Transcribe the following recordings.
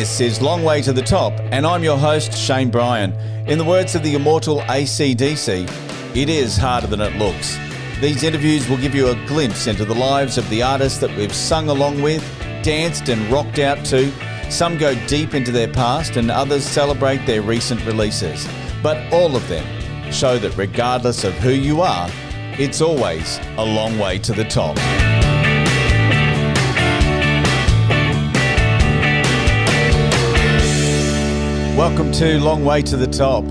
This is Long Way to the Top, and I'm your host, Shane Bryan. In the words of the immortal AC/DC, it is harder than it looks. These interviews will give you a glimpse into the lives of the artists that we've sung along with, danced and rocked out to. Some go deep into their past and others celebrate their recent releases. But all of them show that regardless of who you are, it's always a long way to the top. Welcome to Long Way to the Top.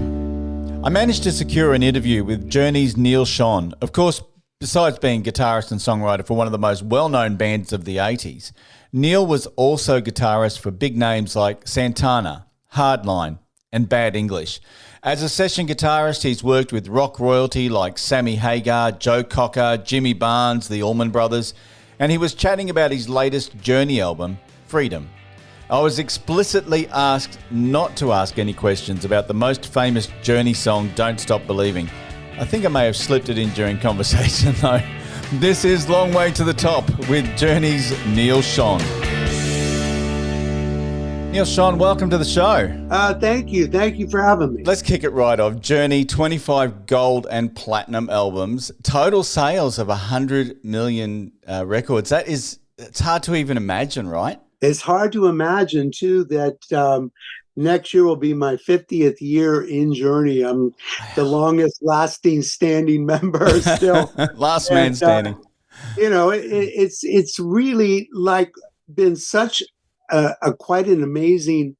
I managed to secure an interview with Journey's Neal Schon. Of course, besides being guitarist and songwriter for one of the most well-known bands of the 80s, Neal was also guitarist for big names like Santana, Hardline, and Bad English. As a session guitarist, he's worked with rock royalty like Sammy Hagar, Joe Cocker, Jimmy Barnes, the Allman Brothers, and he was chatting about his latest Journey album, Freedom. I was explicitly asked not to ask any questions about the most famous Journey song, Don't Stop Believing. I think I may have slipped it in during conversation though. This is Long Way to the Top with Journey's Neal Schon. Neal Schon, welcome to the show. Thank you. Thank you for having me. Let's kick it right off. Journey, 25 gold and platinum albums, total sales of 100 million records. It's hard to even imagine, right? It's hard to imagine, too, that next year will be my 50th year in Journey. I'm the longest lasting standing member still. Last man standing. It's really like been such a quite an amazing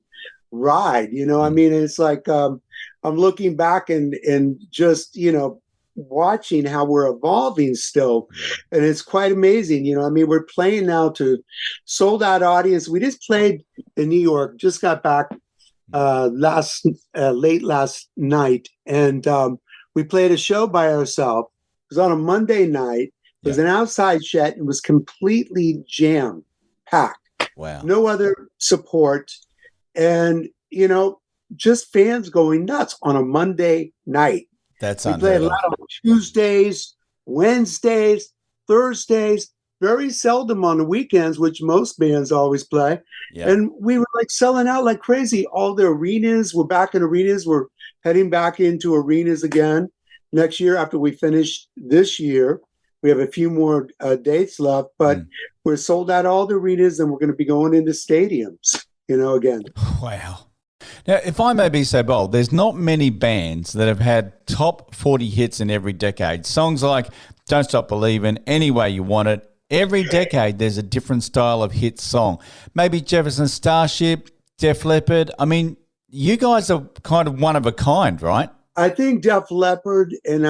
ride. I mean, it's like I'm looking back and just, watching how we're evolving still. And it's quite amazing. We're playing now to sold out audience. We just played in New York, just got back late last night. And we played a show by ourselves. It was on a Monday night. It was an outside set. It was completely jam packed. Wow. No No other support. And, just fans going nuts on a Monday night. That's we play a lot on Tuesdays, Wednesdays, Thursdays, very seldom on the weekends, which most bands always play. Yeah. And we were like selling out like crazy. All the arenas, we're back in arenas. We're heading back into arenas again next year after we finish this year. We have a few more dates left, but we're sold out all the arenas and we're going to be going into stadiums, again. Wow. Now, if I may be so bold, there's not many bands that have had top 40 hits in every decade. Songs like Don't Stop Believing, Any Way You Want It. Every decade, there's a different style of hit song. Maybe Jefferson Starship, Def Leppard. I mean, you guys are kind of one of a kind, right? I think Def Leppard and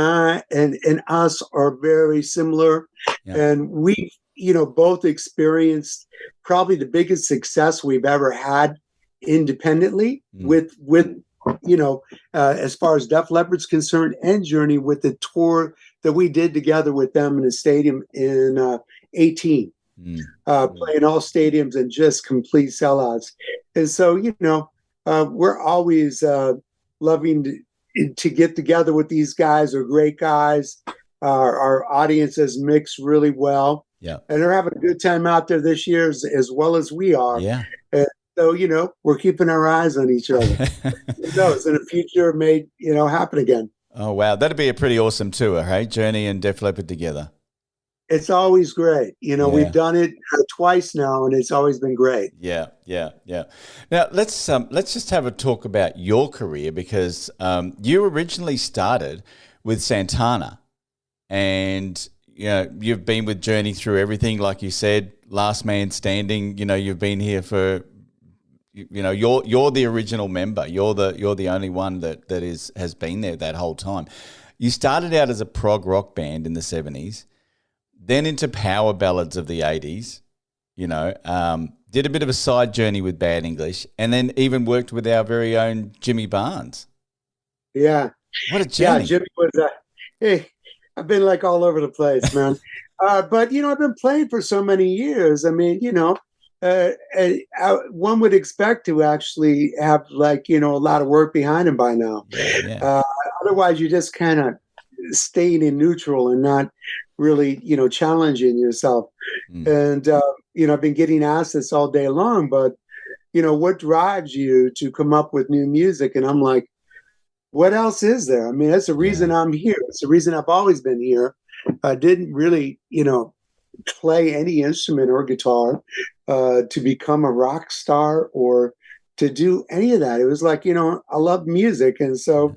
us are very similar. Yeah. And we, both experienced probably the biggest success we've ever had independently with as far as Def Leppard's concerned and Journey with the tour that we did together with them in a stadium in 18, playing all stadiums and just complete sellouts. And so, we're always loving to get together with these guys. They're great guys. Our audiences mix really well. Yeah. And they're having a good time out there this year as well as we are. Yeah. So, we're keeping our eyes on each other. Who knows? In the future, it may, happen again. Oh, wow. That'd be a pretty awesome tour, hey? Journey and Def Leppard together. It's always great. We've done it twice now, and it's always been great. Yeah. Now, let's just have a talk about your career because you originally started with Santana and, you've been with Journey through everything, like you said, last man standing. You've been here for... you're the original member. You're the only one that has been there that whole time. You started out as a prog rock band in the 70s, then into power ballads of the 80s. Did a bit of a side journey with Bad English, and then even worked with our very own Jimmy Barnes. Yeah, what a journey! Yeah, Jimmy was. Hey, I've been like all over the place, man. But I've been playing for so many years. I mean, one would expect to actually have a lot of work behind him by now. Yeah. Otherwise, you're just kind of staying in neutral and not really, challenging yourself. And, I've been getting asked this all day long, but what drives you to come up with new music? And I'm like, what else is there? I mean, that's the reason I'm here. It's the reason I've always been here. I didn't really, play any instrument or guitar to become a rock star or to do any of that. It was like, I love music. And so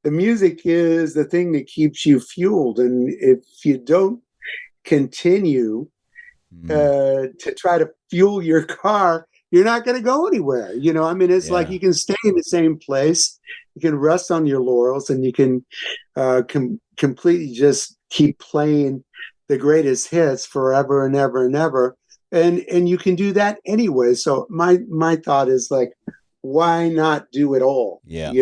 the music is the thing that keeps you fueled. And if you don't continue to try to fuel your car, you're not going to go anywhere. I mean, it's like you can stay in the same place, you can rest on your laurels, and you can completely just keep playing the greatest hits forever and ever and ever. And you can do that anyway. So my thought is like, why not do it all? Yeah.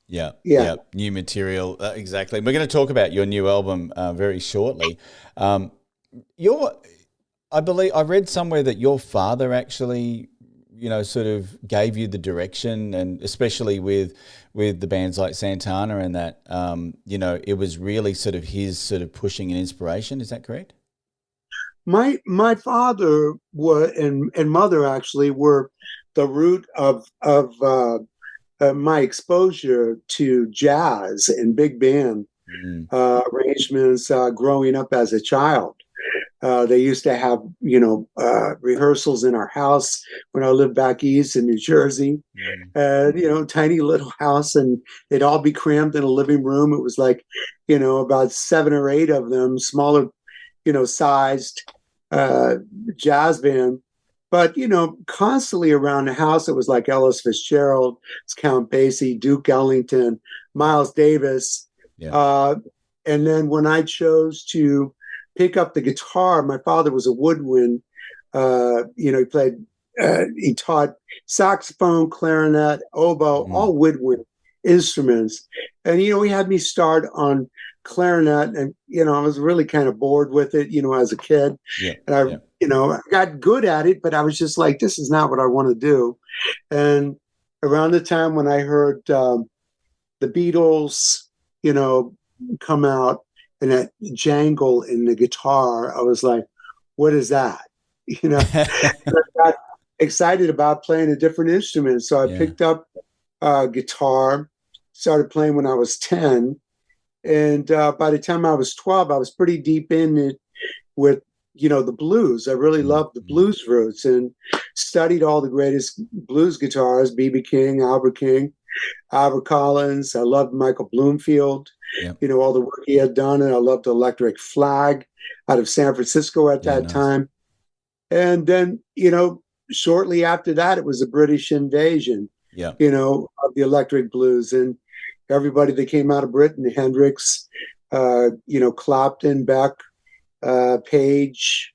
Yeah. New material. Exactly. We're going to talk about your new album very shortly. I believe I read somewhere that your father actually, sort of gave you the direction, and especially with the bands like Santana and that, it was really sort of his sort of pushing and inspiration. Is that correct? My father and mother actually were the root of my exposure to jazz and big band arrangements growing up as a child. They used to have, rehearsals in our house when I lived back east in New Jersey. Tiny little house, and they'd all be crammed in a living room. It was like, about 7 or 8 of them, smaller, sized jazz band. But, constantly around the house, it was like Ellis Fitzgerald, it's Count Basie, Duke Ellington, Miles Davis. And then when I chose to pick up the guitar, my father was a woodwind. He taught saxophone, clarinet, oboe, all woodwind instruments. And, he had me start on clarinet, and, I was really kind of bored with it, as a kid. And I got good at it, but I was just like, this is not what I want to do. And around the time when I heard the Beatles, come out, and that jangle in the guitar, I was like, what is that? I got excited about playing a different instrument. So I picked up guitar, started playing when I was 10. And by the time I was 12, I was pretty deep in it with, the blues. I really loved the blues roots and studied all the greatest blues guitarists, B.B. King, Albert Collins. I loved Michael Bloomfield. All the work he had done, and I loved Electric Flag out of San Francisco at that time. And then, shortly after that, it was the British invasion, of the electric blues, and everybody that came out of Britain, Hendrix, Clapton, Beck, Page,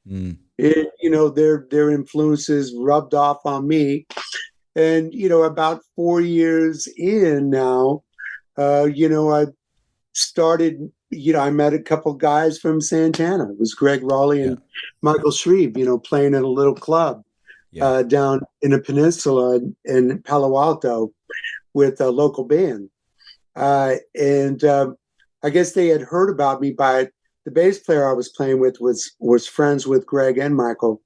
their influences rubbed off on me. And, about 4 years in now, I started, I met a couple guys from Santana. It was Greg Raleigh and Michael Shreve, playing at a little club down in the peninsula in Palo Alto with a local band. And I guess they had heard about me by the bass player I was playing with was friends with Greg and Michael,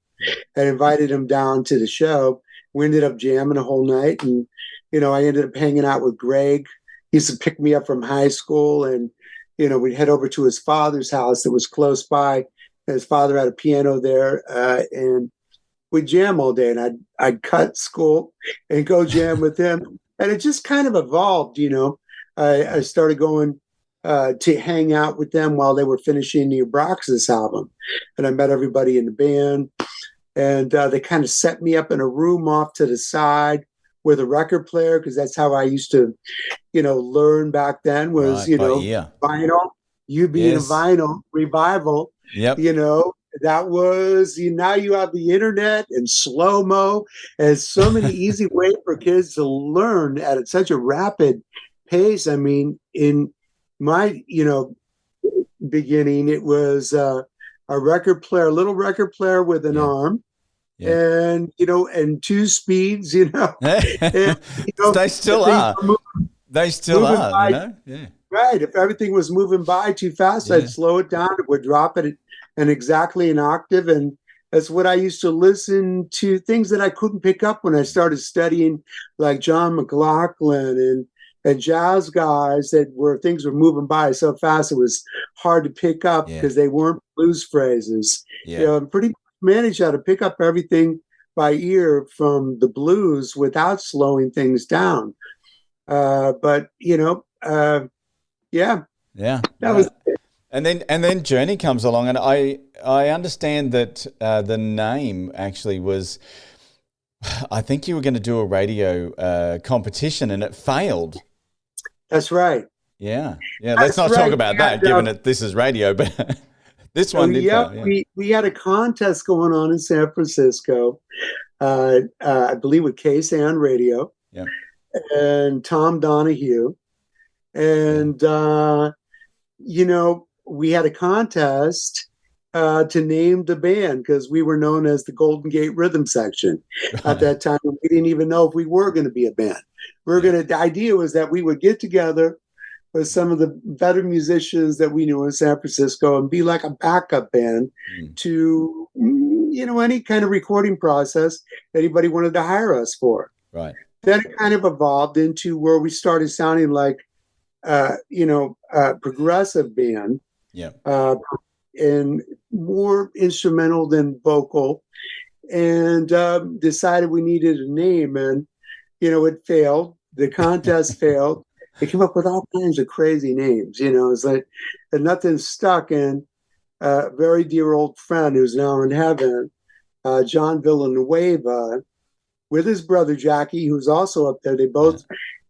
and invited him down to the show. We ended up jamming a whole night, and, I ended up hanging out with Greg. He used to pick me up from high school, and, we'd head over to his father's house that was close by. His father had a piano there, and we'd jam all day, and I'd cut school and go jam with him. And it just kind of evolved, I started going to hang out with them while they were finishing the Abraxas album. And I met everybody in the band, and they kind of set me up in a room off to the side with a record player, because that's how I used to, learn back then was, vinyl, you being a vinyl revival, that was, now you have the internet and slow-mo and so many easy ways for kids to learn at such a rapid pace. I mean, in my, beginning, it was a record player, a little record player with an arm. And, and 2 speeds, and, they still are. They still are, by, Right. If everything was moving by too fast, I'd slow it down. It would drop it and exactly an octave. And That's what I used to listen to, things that I couldn't pick up when I started studying, like John McLaughlin and jazz guys, that where things were moving by so fast it was hard to pick up Yeah. because they weren't blues phrases. Yeah. I'm pretty much managed how to pick up everything by ear from the blues without slowing things down. But yeah, Yeah. that Right. was And then Journey comes along, and I understand that the name actually was. I think you were going to do a radio competition, and it failed. that's right. Yeah, yeah. Let's That's not talk right. about that, And, given that this is radio. But this oh, one did yep, fail. Yeah, we had a contest going on in San Francisco. I believe with KSAN Radio yeah, and Tom Donahue, yeah. and we had a contest to name the band because we were known as the Golden Gate Rhythm Section at Right. that time. We didn't even know if we were going to be a band. Yeah. The idea was that we would get together with some of the better musicians that we knew in San Francisco and be like a backup band Mm. to, any kind of recording process anybody wanted to hire us for. Right. Then it kind of evolved into where we started sounding like, progressive band, Yeah. and more instrumental than vocal, and decided we needed a name. And, it failed. The contest failed. They came up with all kinds of crazy names, it's like, and nothing stuck. And a very dear old friend who's now in heaven, John Villanueva, with his brother Jackie, who's also up there. They both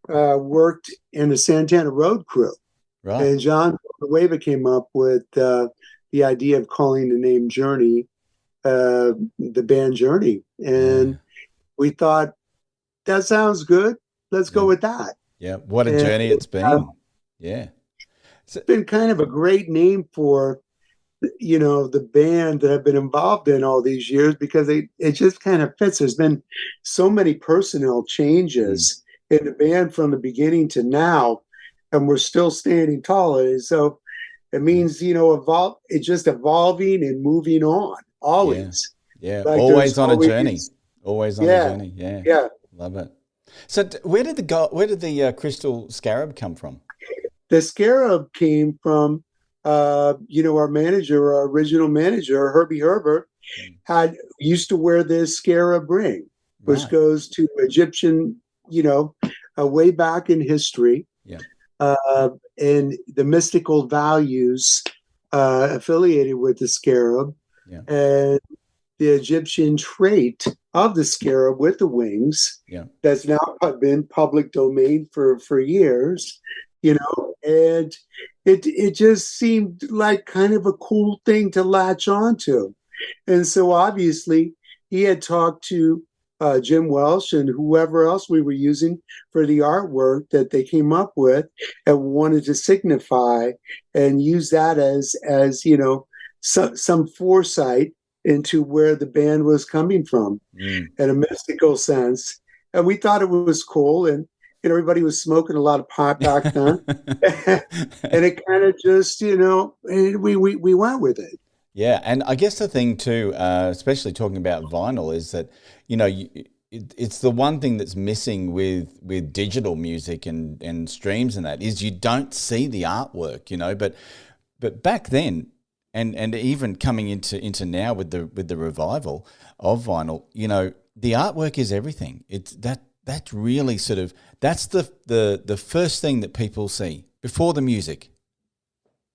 worked in the Santana Road crew. Right. And John Villanueva came up with the idea of calling the name Journey, the band Journey. And we thought, that sounds good. Let's go with that. Yeah. What a And journey it's been. Yeah. So, it's been kind of a great name for, the band that I've been involved in all these years, because it just kind of fits. There's been so many personnel changes in the band from the beginning to now, and we're still standing tall. And so it means, it's just evolving and moving on always. yeah. Like Always there's on a journey. always, Always on a yeah, journey. Yeah. yeah. Love it. So where did the crystal scarab come from? The scarab came from, our manager, our original manager, Herbie Herbert, used to wear this scarab ring, which Right. goes to Egyptian, way back in history, Yeah. and the mystical values affiliated with the scarab, Yeah. and the Egyptian trait of the scarab with the wings. Yeah. That's now been public domain for years, and it just seemed like kind of a cool thing to latch onto. And so obviously he had talked to Jim Welsh and whoever else we were using for the artwork that they came up with, and wanted to signify and use that as some foresight into where the band was coming from in a mystical sense. And we thought it was cool. And everybody was smoking a lot of pot back then. And it kind of just, we went with it. Yeah, and I guess the thing too, especially talking about vinyl, is that it's the one thing that's missing with digital music and streams and that is you don't see the artwork, but back then, and even coming into now with the revival of vinyl, the artwork is everything. It's that's really that's the first thing that people see before the music.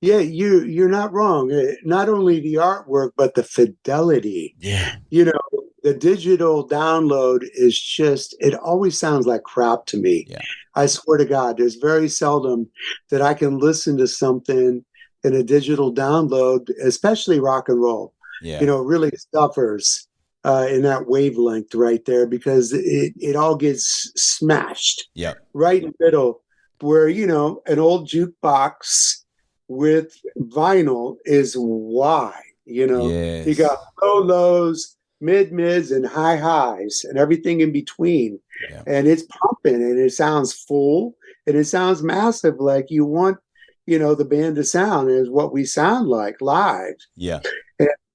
Yeah, you're not wrong. Not only the artwork, but the fidelity. Yeah. The digital download is just, it always sounds like crap to me. Yeah. I swear to God, there's very seldom that I can listen to something in a digital download, especially rock and roll. Yeah. It really suffers in that wavelength right there, because it all gets smashed. Yeah. Right in the middle, where, an old jukebox with vinyl is wide. Yes. You got low lows, mid mids, and high highs, and everything in between. Yeah. And it's pumping, and it sounds full, and it sounds massive, like you want the band to sound, is what we sound like live. Yeah.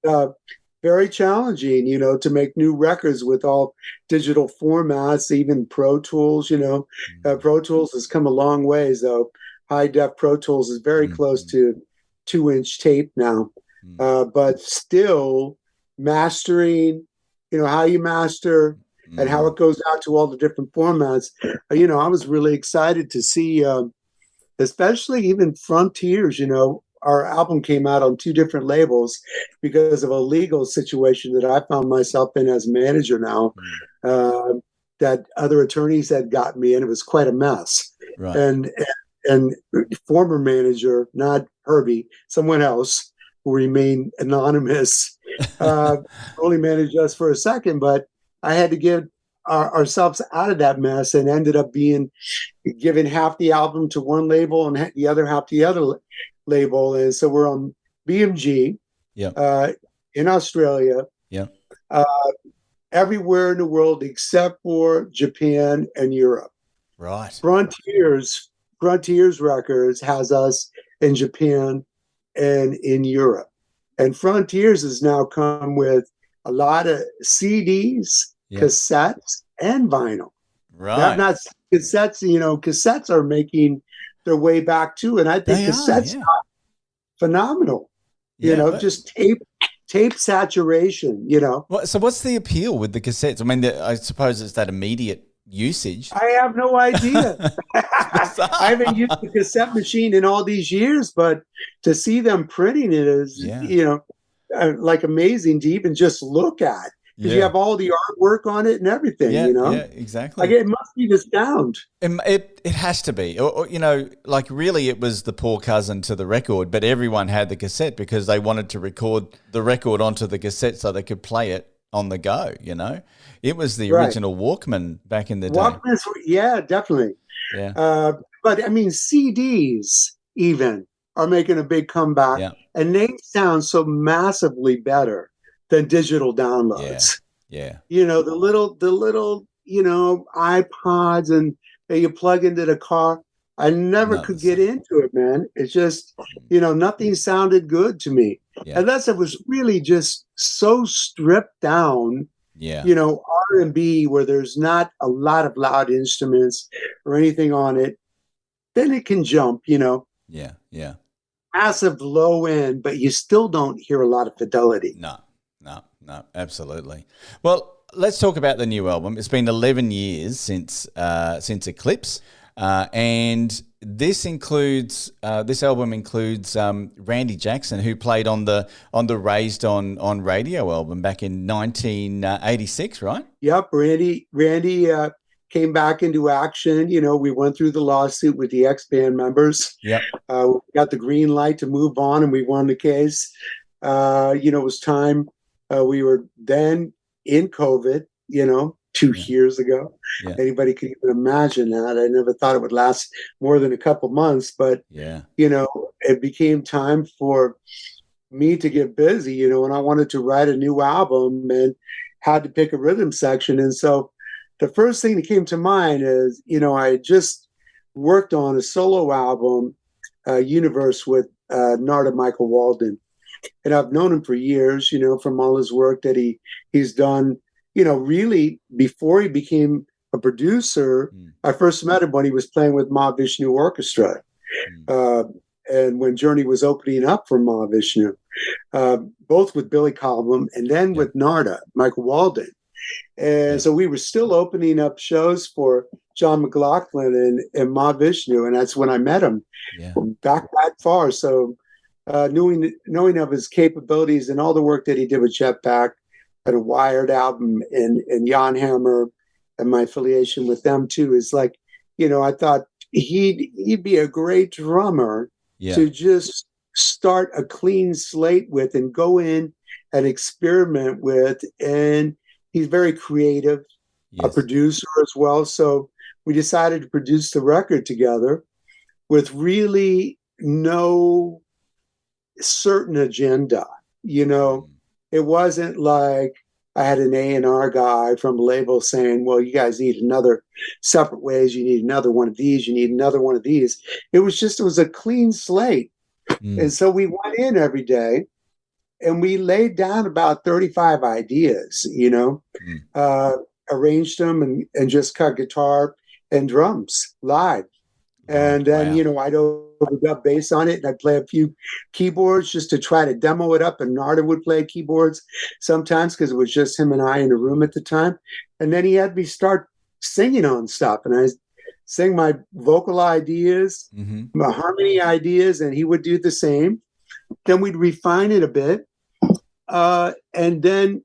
And very challenging, to make new records with all digital formats, even Pro Tools, Pro Tools has come a long ways, though. High def Pro Tools is very close to 2-inch tape now. But still mastering, how you master and how it goes out to all the different formats. I was really excited to see, especially even Frontiers, our album came out on 2 different labels because of a legal situation that I found myself in as manager now, that other attorneys had gotten me in. It was quite a mess. Right. And former manager, not Herbie, someone else who remained anonymous, only managed us for a second, but I had to get ourselves out of that mess and ended up being given half the album to one label and the other half to the other label. And so we're on BMG in Australia, everywhere in the world except for Japan and Europe. Right. Frontiers Records has us in Japan and in Europe. And Frontiers has now come with a lot of CDs, cassettes, and vinyl. Right. Not cassettes, cassettes are making their way back too. And I think cassettes are phenomenal. Just tape saturation, So what's the appeal with the cassettes? I mean, I suppose it's that immediate usage. I have no idea. I haven't used the cassette machine in all these years, but to see them printing it is, like amazing to even just look at. Because you have all the artwork on it and everything, Yeah, exactly. Like it must be the sound. It has to be. Or, like really it was the poor cousin to the record, but everyone had the cassette because they wanted to record the record onto the cassette so they could play it on the go, It was the original Walkman back in the day. Walkmans, yeah, definitely. Yeah. But I mean, CDs even are making a big comeback, and they sound so massively better than digital downloads. Yeah. The little, iPods and that you plug into the car. I never could get into it, man. It's just, nothing sounded good to me. Unless it was really just so stripped down, R&B where there's not a lot of loud instruments or anything on it, then it can jump, Yeah. Massive low end, but you still don't hear a lot of fidelity. No, absolutely. Well, let's talk about the new album. It's been 11 years since Eclipse. And this album includes Randy Jackson, who played on the Raised on Radio album back in 1986, right? Yep, Randy came back into action. We went through the lawsuit with the ex-band members. Yep. We got the green light to move on, and we won the case. It was time. We were then in COVID, 2 years ago. Yeah. Anybody could even imagine that. I never thought it would last more than a couple months, but it became time for me to get busy, and I wanted to write a new album and had to pick a rhythm section. And so the first thing that came to mind is, I had just worked on a solo album, Universe, with Narada Michael Walden. And I've known him for years, from all his work that he's done. Really, before he became a producer, I first met him when he was playing with Mahavishnu Orchestra. And when Journey was opening up for Mahavishnu, both with Billy Cobham and then with Narada, Michael Walden. And so we were still opening up shows for John McLaughlin and Mahavishnu, and that's when I met him back that far. So knowing of his capabilities and all the work that he did with Jetpack, and a Wired album and Jan Hammer and my affiliation with them too is like, I thought he'd be a great drummer to just start a clean slate with and go in and experiment with. And he's very creative, a producer as well. So we decided to produce the record together with really no certain agenda, It wasn't like I had an A&R guy from a label saying, well, you guys need another Separate Ways. You need another one of these. You need another one of these. It was a clean slate. And so we went in every day and we laid down about 35 ideas, Mm. arranged them and just cut guitar and drums live. Right. And then, Wow. I'd overdub bass on it, and I'd play a few keyboards just to try to demo it up. And Narda would play keyboards sometimes because it was just him and I in a room at the time. And then he had me start singing on stuff, and I sing my vocal ideas, Mm-hmm. my harmony ideas, and he would do the same. Then we'd refine it a bit, and then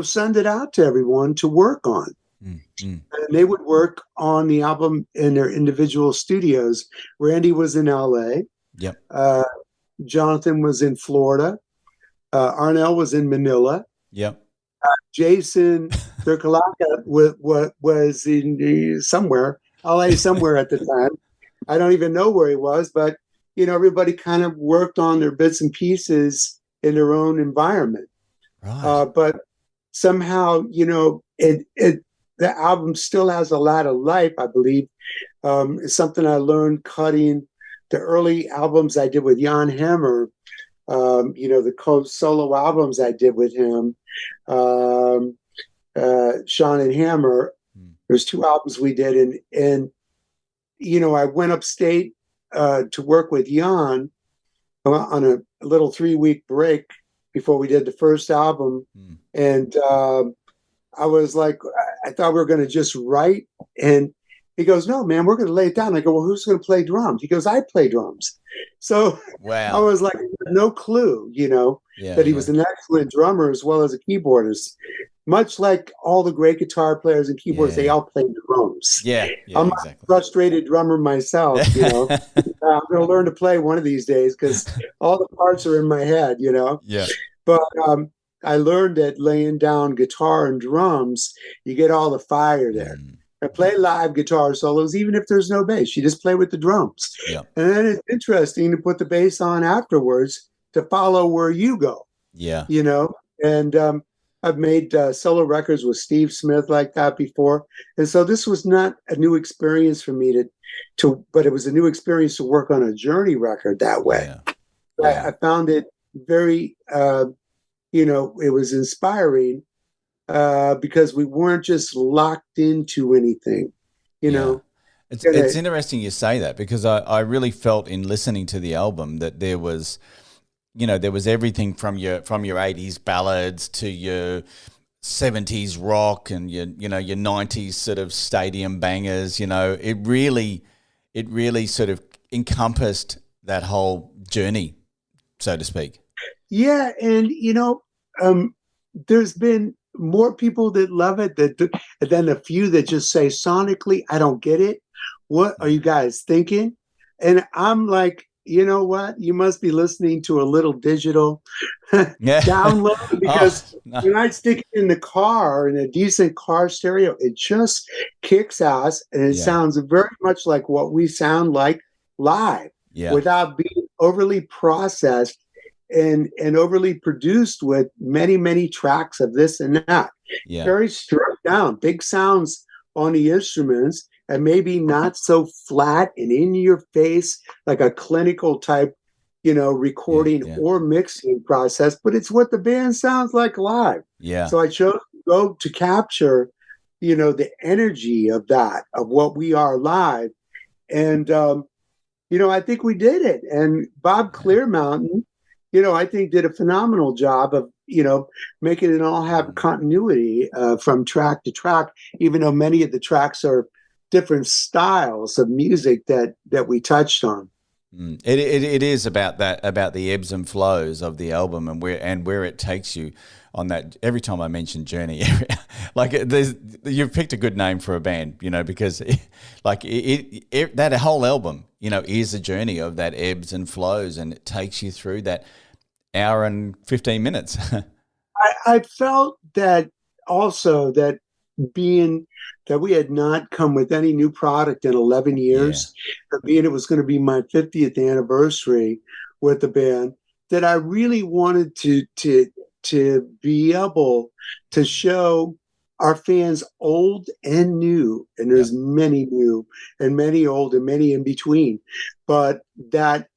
send it out to everyone to work on. Mm-hmm. And they would work on the album in their individual studios. Randy was in LA. Yep. Jonathan was in Florida. Arnell was in Manila. Yep. Jason Turkalaka was in somewhere, LA somewhere at the time. I don't even know where he was, but everybody kind of worked on their bits and pieces in their own environment. Right. But somehow, the album still has a lot of life, I believe. It's something I learned cutting the early albums I did with Jan Hammer, the solo albums I did with him, Sean and Hammer. There's 2 albums we did. And I went upstate to work with Jan on a little 3-week break before we did the first album. And I was like, I thought we were going to just write. And he goes, no, man, we're going to lay it down. I go, well, who's going to play drums? He goes, I play drums. So Wow. I was like, no clue, that he was an excellent drummer as well as a keyboardist. Much like all the great guitar players and keyboardists, they all play drums. Yeah, I'm exactly. a frustrated drummer myself, I'm going to learn to play one of these days because all the parts are in my head, Yeah. But I learned that laying down guitar and drums, you get all the fire there. I play live guitar solos, even if there's no bass. You just play with the drums. Yeah. And then it's interesting to put the bass on afterwards to follow where you go. Yeah. And I've made solo records with Steve Smith like that before. And so this was not a new experience for me but it was a new experience to work on a Journey record that way. Yeah. I found it very, it was inspiring because we weren't just locked into anything, It's interesting you say that because I really felt in listening to the album that there was everything from your 80s ballads to your 70s rock and your 90s sort of stadium bangers. It really sort of encompassed that whole journey, so to speak. Yeah, and there's been more people that love it than a few that just say sonically, I don't get it. What are you guys thinking? And I'm like, you know what? You must be listening to a little digital download because when I stick it in the car in a decent car stereo, it just kicks ass and it sounds very much like what we sound like live without being overly processed and overly produced with many, many tracks of this and that. Yeah. Very stripped down, big sounds on the instruments, and maybe not so flat and in your face like a clinical type, recording or mixing process, but it's what the band sounds like live. Yeah. So I chose to go to capture, the energy of that, of what we are live. And, I think we did it. And Bob Clearmountain, I think did a phenomenal job of, making it all have continuity from track to track, even though many of the tracks are different styles of music that we touched on. It is about that, about the ebbs and flows of the album and where it takes you on that. Every time I mention Journey, like you've picked a good name for a band, because that whole album, is a journey of that ebbs and flows, and it takes you through that hour and 15 minutes. I felt that also that being that we had not come with any new product in 11 years, being it was going to be my 50th anniversary with the band, that I really wanted to be able to show our fans old and new, and there's many new and many old and many in between, but that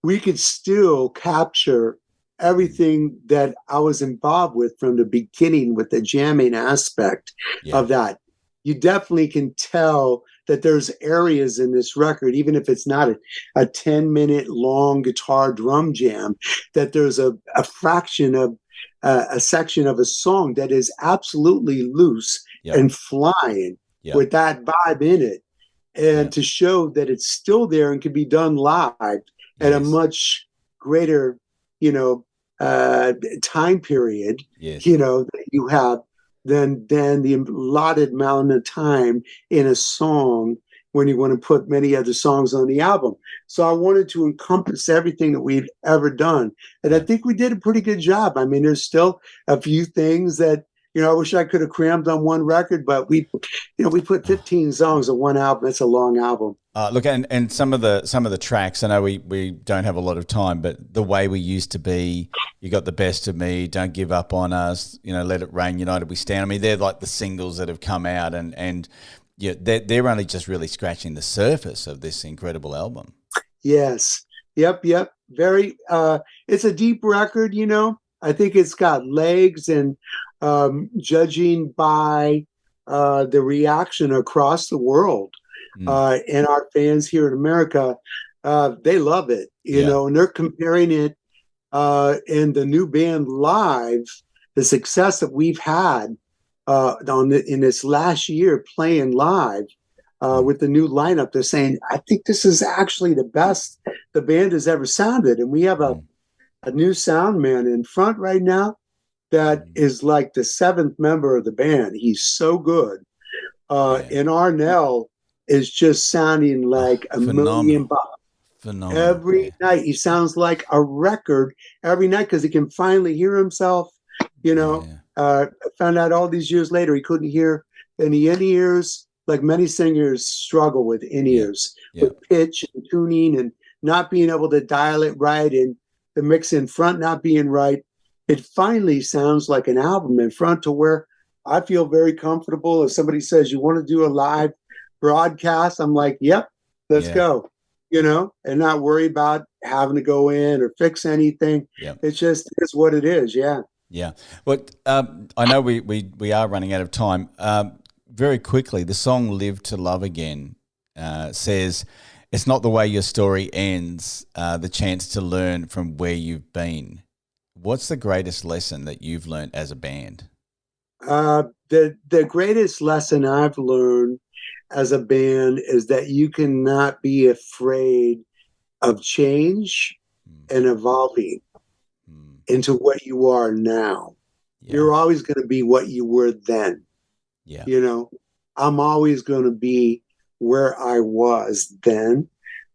we could still capture everything that I was involved with from the beginning with the jamming aspect Yeah. of that. You definitely can tell that there's areas in this record, even if it's not a 10-minute long guitar drum jam, that there's a fraction of a section of a song that is absolutely loose Yeah. and flying Yeah. with that vibe in it. And Yeah. to show that it's still there and can be done live at a Yes. much greater, you know, time period, Yes. that you have than the allotted amount of time in a song when you want to put many other songs on the album. So I wanted to encompass everything that we've ever done. And I think we did a pretty good job. I mean, there's still a few things that, I wish I could have crammed on one record, but we put 15 songs on one album. It's a long album. Look, and some of the tracks. I know we don't have a lot of time, but The Way We Used to Be, You Got the Best of Me, Don't Give Up on Us, Let It Rain, United We Stand. I mean, they're like the singles that have come out, and yeah, they're only just really scratching the surface of this incredible album. Yes. Yep. Very. It's a deep record. I think it's got legs, and judging by the reaction across the world and our fans here in America, they love it, and they're comparing it in the new band live, the success that we've had in this last year playing live with the new lineup. They're saying, I think this is actually the best the band has ever sounded. And we have a new sound man in front right now that is like the seventh member of the band. He's so good. And Arnell is just sounding like a million bucks. Phenomenal. Every night he sounds like a record every night because he can finally hear himself. Found out all these years later he couldn't hear any in-ears, like many singers struggle with in-ears, with pitch and tuning and not being able to dial it right, and the mix in front not being right. It finally sounds like an album in front, to where I feel very comfortable. If somebody says, you want to do a live broadcast, I'm like, yep, let's go, and not worry about having to go in or fix anything. It's just, it's what it is. Yeah. Well, I know we are running out of time. Very quickly, the song Live to Love Again says, it's not the way your story ends, the chance to learn from where you've been. What's the greatest lesson that you've learned as a band? The greatest lesson I've learned as a band is that you cannot be afraid of change and evolving into what you are now. You're always going to be what you were then. I'm always going to be where I was then.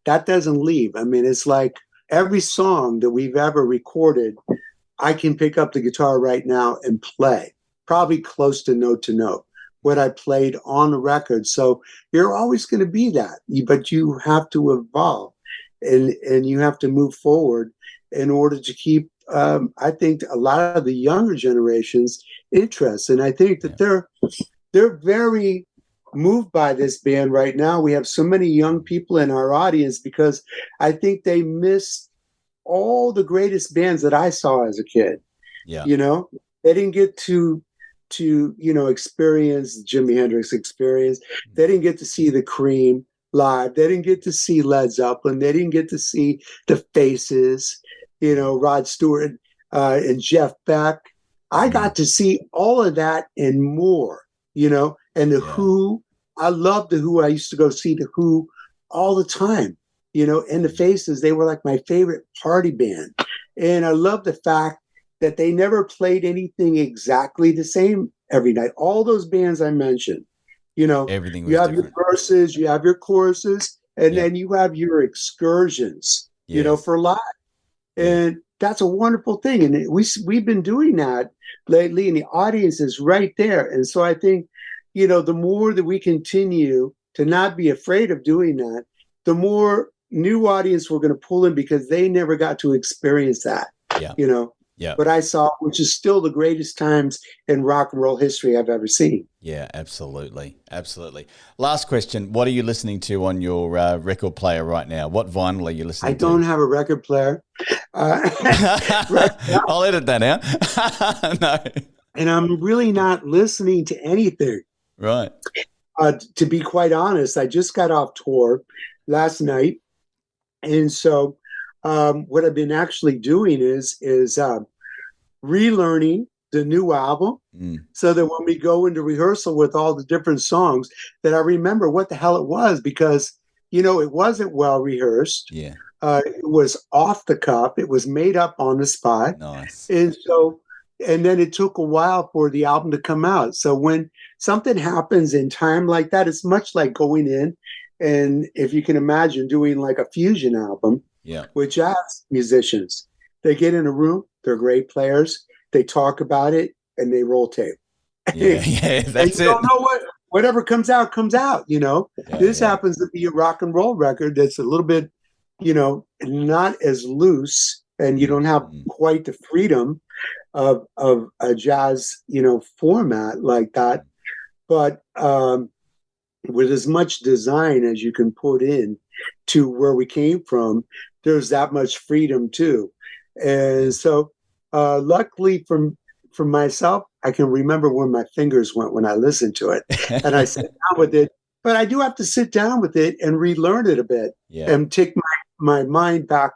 That doesn't leave. I mean, it's like every song that we've ever recorded, I can pick up the guitar right now and play, probably close to note what I played on the record. So you're always going to be that, but you have to evolve and you have to move forward in order to keep, I think, a lot of the younger generations' interest. And I think that they're very moved by this band right now. We have so many young people in our audience because I think they missed all the greatest bands that I saw as a kid. They didn't get to experience Jimi Hendrix experience. They didn't get to see the Cream live. They didn't get to see Led Zeppelin. They didn't get to see the Faces, Rod Stewart and Jeff Beck. I got to see all of that and more, and the Who. I love the Who. I used to go see the Who all the time, and the Faces. They were like my favorite party band. And I love the fact that they never played anything exactly the same every night. All those bands I mentioned, everything was you have different. your verses, you have your choruses, and then you have your excursions, for live. And that's a wonderful thing. And we've been doing that lately, and the audience is right there. And so I think, the more that we continue to not be afraid of doing that, the more new audience we're going to pull in, because they never got to experience that, Yeah. what I saw, which is still the greatest times in rock and roll history I've ever seen. Yeah, absolutely. Absolutely. Last question. What are you listening to on your record player right now? What vinyl are you listening I to? don't have a record player. Right now, I'll edit that out. No. and I'm really not listening to anything. Right. To be quite honest, I just got off tour last night. And so what I've been actually doing is relearning the new album so that when we go into rehearsal with all the different songs, that I remember what the hell it was, because, it wasn't well rehearsed. Yeah. It was off the cuff. It was made up on the spot. Nice. And then it took a while for the album to come out. So when something happens in time like that, it's much like going in and, if you can imagine, doing like a fusion album with jazz musicians. They get in a room, they're great players, they talk about it, and they roll tape. Yeah, that's you don't know whatever comes out, Yeah, this happens to be a rock and roll record that's a little bit, not as loose, and you don't have quite the freedom of a jazz, format like that. But with as much design as you can put in to where we came from, there's that much freedom too. And so luckily for myself, I can remember where my fingers went when I listened to it, and I sat down with it. But I do have to sit down with it and relearn it a bit and take my mind back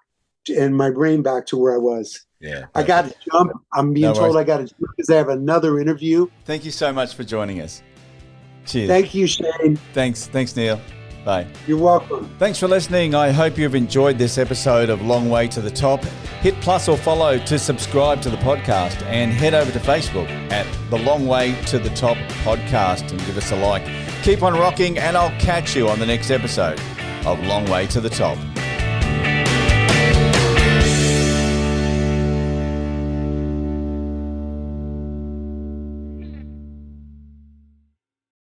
and my brain back to where I was. Yeah, I got to jump. I'm being told I got to jump because I have another interview. Thank you so much for joining us. Cheers. Thank you, Shane. Thanks, Neal. Bye. You're welcome. Thanks for listening. I hope you've enjoyed this episode of Long Way to the Top. Hit plus or follow to subscribe to the podcast, and head over to Facebook at the Long Way to the Top podcast and give us a like. Keep on rocking, and I'll catch you on the next episode of Long Way to the Top.